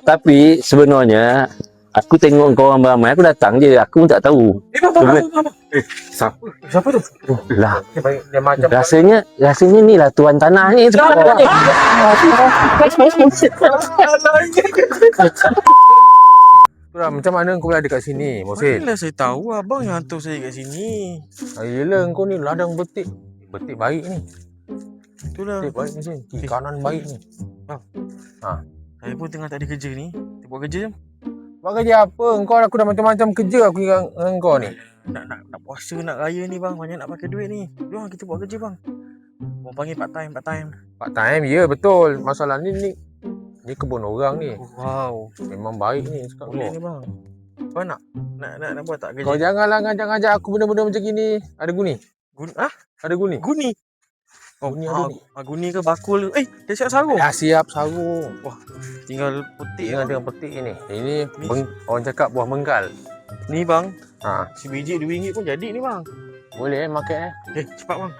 Tapi sebenarnya aku tengok kau orang ramai, aku datang je, aku pun tak tahu. Bang. Siapa? Siapa tu? Lah, Dia macam rasanya ni lah tuan tanah ni. Itulah, macam mana kau ada kat sini, Mohsin? Manalah saya tahu abang yang hantar saya kat sini. Yelah, kau ni ladang betik. Betik baik ni. Itulah. Betik baik ni, Sin. Kiri kanan baik ni. Saya pun tengah tak ada kerja ni. Kita buat kerja jom. Buat kerja apa? Aku dah macam-macam kerja aku dengan kau ni. Nak puasa, nak raya ni bang. Banyak nak pakai duit ni. Jom kita buat kerja bang. Orang panggil part time. Part time, ya betul. Masalah ni kebun orang ni. Wow. Memang baik ni cakap Boleh kau. ni bang. Kau nak buat tak kerja? Kau janganlah ngajak-ngajak aku benda-benda macam gini. Ada guni? Ada guni? Guni. Oh, Guni ada ni. Guni ke bakul? Dah siap sarung? Dah siap sarung. Wah, tinggal petik. Dengan petik ni. Ini orang cakap buah menggal. Ni bang. Ha, Sebiji RM2 pun jadi ni bang. boleh market Cepat bang.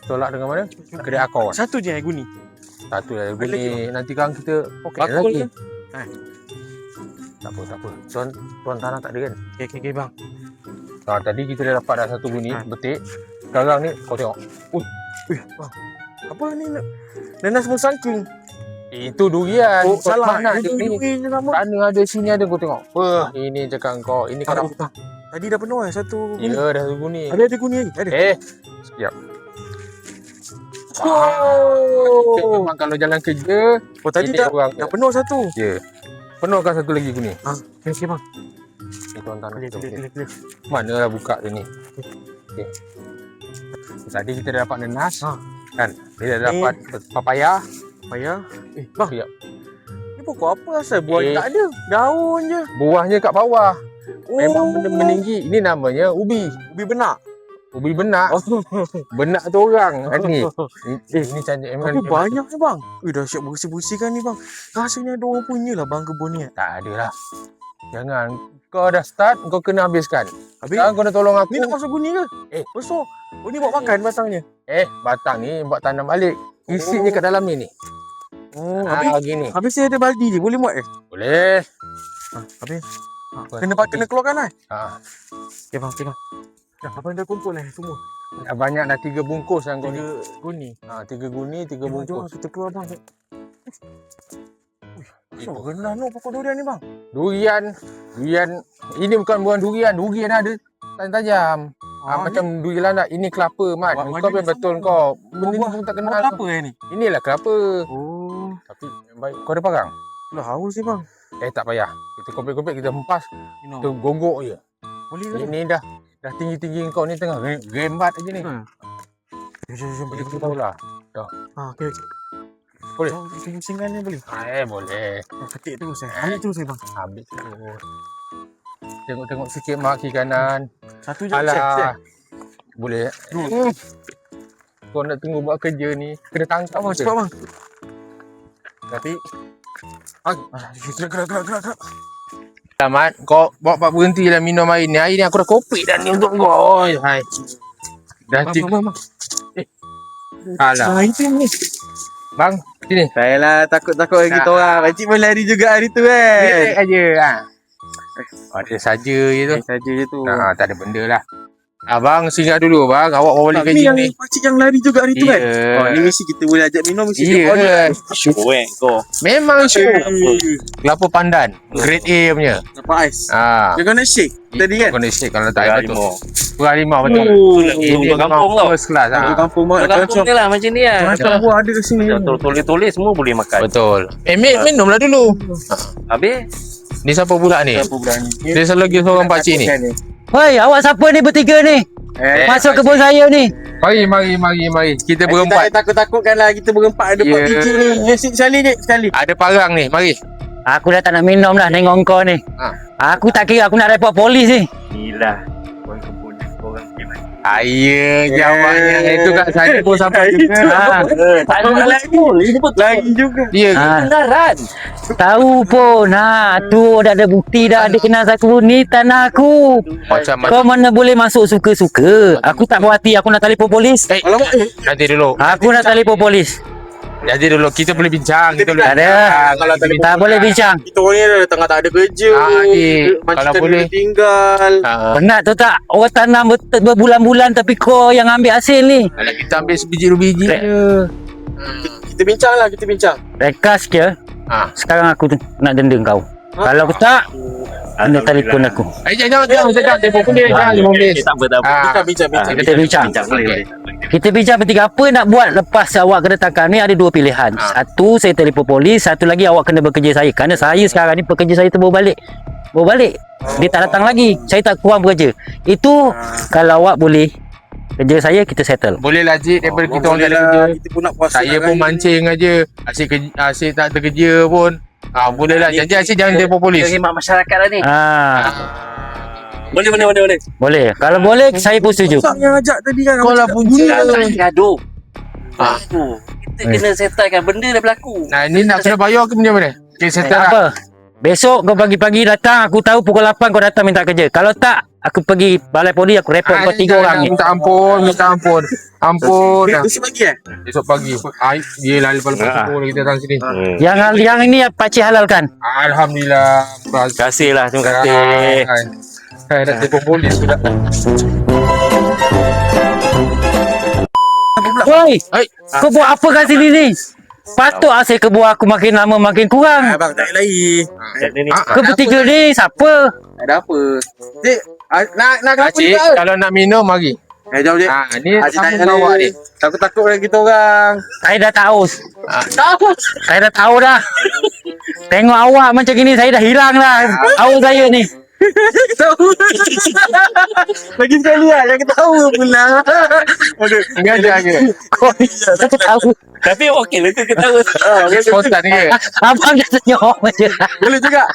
Tolak dengan mana? Kedai akau. Satu je guni. Satu dah Ada lagi, guni. Nanti kan kita poket Bakul lagi. ke? Tak apa. Tuan tanah tak ada kan? Okay bang. Tadi kita dah dapat dah satu guni betik. Sekarang ni kau tengok. Bang. Apa ni? Nanas semua sangking. Itu durian. Oh, Kau salah. mana ada ni? Durian je sama. Sana ada, sini ada, kau tengok. Ini cakap kau. Ini kan Bang. Tadi dah penuh satu guni. ya, dah satu guni. Ada guni lagi? Ada. Sekejap. Memang kalau jalan kerja, Oh tadi ini dah orang. penuh satu. Ya. Penuhkan satu lagi guni. Okay bang. Ni tuan tanah. Clear. Mana lah buka dia ni. Okay. Tadi kita dah dapat nanas. Kan? Dia dah dapat papaya. Payah. Bang. Ya. Ni pokok apa asal? Buah tak ada. Daun je. Buahnya kat bawah. Oh. Memang benda meninggi. Ini namanya ubi. Ubi benak. Ubi benak. Benak tu orang. Ni. Ni cantik. Tapi banyak ni bang. Dah siap bersih-bersihkan ni bang. Rasanya ada orang punya lah bang kebun ni. Tak ada lah. Jangan. Kau dah start, kau kena habiskan. Sekarang kau nak tolong aku. Ni nak masuk guni ke? Besar. Oh ni buat makan batangnya. Batang ni buat tanam balik. Isinya kat dalam ni. Oh, Gini. habis saya ada baldi je. Boleh buat ke? Boleh. Habis. Kena keluarkan lah. Okay bang. Dah, abang dah kumpul semua. Dah banyak dah 3 bungkus yang kau ni. 3 guni. 3 guni, 3 Jom bungkus. kita keluar bang. So, rendah no pokok durian ni bang. Durian. Ini bukan buah durian. Durian ada tajam. Macam durian landak. Ini kelapa, Mat. Kau biar betul kau. Benda ni pun tak kenal. Kelapa ni? Inilah kelapa. Oh. Tapi baik. Kau ada parang? Dah haus ni bang. Tak payah. Kita kopek-kopek, kita hempas. Kita gonggok je. Boleh ke? Ini dah tinggi-tinggi kau ni tengah rembat aja ni. Jom. Kita tahu lah. Okay. Boleh? Pusing-pusingan ni boleh? Boleh. Ketik terus ambil terus bang. Ambil terus. Tengok-tengok sikit mak kiri kanan. Satu je. Alah. Boleh. Kau nak tunggu buat kerja ni. Kena tangkap Abang cepat bang. Tapi gerak. Selamat. Kau bawa berhenti lah minum air ni. Air ni aku dah kopek dah ni untuk kau. Hai. Dah Bang. Alah. Itu ni. Bang, sini. Saya lah takut kita orang. Pakcik pun lari juga hari tu kan. Relax aja. Ada saja je tu. Saja je tu. Tak ada benda lah. Abang singgah dulu bang. Awak bawa balik kerja ni. Pakcik yang lari juga hari tu kan. Oh ni mesti kita boleh ajak minum. Mesti dia order. Syukur kau. Memang syukur. Kelapa pandan. Grade A punya. Dapat ais. Dia kena shake tadi kan. Kena shake kalau tak ada betul. Pura limau betul. Ini kampung tau. First class. Kampung mak. Kampung je lah macam ni lah. Macam buah ada kat sini. Tulis-tulis semua boleh makan. Betul. Minumlah dulu. Habis? Ni siapa pula ni? Dia selalu lagi seorang pakcik ni. Hoi, awak siapa ni bertiga ni? Masuk kebun saya ni. Mari. Kita berempat. Takut-takutkan lah kita berempat ada 4 biji ni. Sekali. Ada parang ni. Mari. Aku dah tak nak minum dah tengok kau ni. Aku tak kira aku nak report polis ni. Gila. Orang kebun orang gimana? Jawabnya itu kat saya pun sampai juga. Lagi juga. Ya. Benaran. Tahu pun. Tu dah ada bukti dah ada kenal aku ni tanah aku. Macam Kau mana boleh masuk suka-suka. Aku tak puas hati aku nak telefon polis. nanti dulu. Aku nak telefon polis. Jadi dulu kita boleh bincang. Kita boleh Tak ada. Kalau tak Tak boleh bincang. Kita orang ni tengah tak ada kerja. Kalau Macam boleh. tinggal. Penat tu tak? Orang tanam berbulan-bulan tapi kau yang ambil hasil ni. Kalau kita ambil sebiji 2 biji je. Kita bincang lah, kita bincang. Rekas je. Ha. Sekarang aku nak denda kau. Kalau tak, anda telefon aku. Jangan telefon polis. Jangan telefon polis. Tak apa, tak apa. Ah, Bincang. Kita bincang. Boleh. Kita bincang bertiga apa nak buat lepas awak kena tangkap ni ada 2 pilihan. Satu, saya telefon polis. Satu lagi awak kena bekerja saya. Kerana saya sekarang ni pekerja saya tu baru balik. Dia tak datang lagi. Saya tak kurang bekerja. Itu kalau awak boleh kerja saya kita settle. boleh lah Cik daripada kita orang tak ada lah. kerja. Kita pun nak puasa. Saya pun mancing aja. Asyik tak ada kerja pun. Boleh lah. Janji asyik jangan telefon polis. Khidmat masyarakat lah ni. Boleh. Boleh. Kalau boleh saya pun setuju. Sak yang ajak tadi kan. Kau lah punca. Jangan gaduh. Kita kena settlekan benda dah berlaku. Nah, ni nak kena bayar ke macam mana? Okay, settle Tak lah. apa. Besok kau pagi-pagi datang, aku tahu pukul 8 kau datang minta kerja. Kalau tak, aku pergi balai polis, aku report kau 3 orang ni. Minta ampun. Ampun. Besok pagi Besok pagi. Dia lah lepas subuh kita datang sini. Yang ini pakcik halalkan. Alhamdulillah. Terima kasih lah. Terima kasih. Hai, nak telefon polis pula. Woi, Hai. kau buat apa kat sini ni? Patut hasil kebun aku makin lama makin kurang. Abang tak lagi. Jadi ni. Kau bertiga ni siapa? Ada apa? Cik, nak kelapa Cik, juga ke? kalau nak minum mari. Jom cik. Ni Cik sama awak ni. Takut-takut dengan kita orang. Saya dah tak haus. Saya dah tahu dah. Tengok awak macam gini saya dah hilang dah. Haus saya ni. Tahu. Lagi sekali lah yang tahu pula. Sengaja ke? Kau ni saya tahu. Tapi okey lah ke ketawa. Spontan ke? Abang dah senyum je. Boleh juga.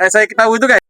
Saya ketahui tu kan.